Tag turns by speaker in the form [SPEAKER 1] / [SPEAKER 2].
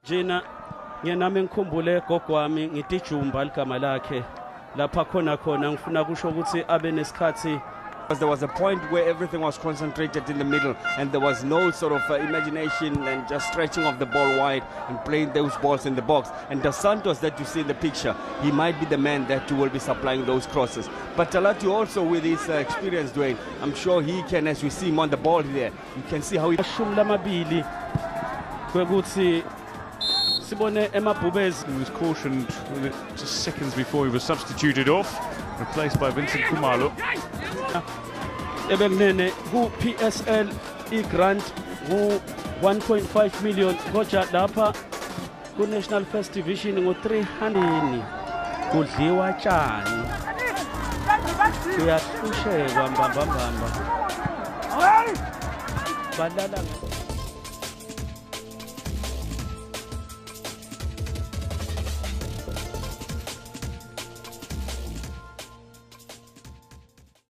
[SPEAKER 1] Jina nami ngikhumbule gogo wami ngithi Jumba ligama lakhe lapha khona ngifuna kusho ukuthi abe nesikhathi.
[SPEAKER 2] There was a point where everything was concentrated in the middle and there was no sort of imagination and just stretching of the ball wide and playing those balls in the box. And the Santos that you see in the picture, he might be the man that will be supplying those crosses. But Talatu also with his experience, Dwayne, I'm sure he can, as we see him on the ball there, you can see how he...
[SPEAKER 3] He was cautioned just seconds before he was substituted off, replaced by Vincent Kumalo.
[SPEAKER 1] PSL grant 1.5 million goja lapha ku National First Division ngo 300 kudliwa tshani kuyahlushekwa mbamba balala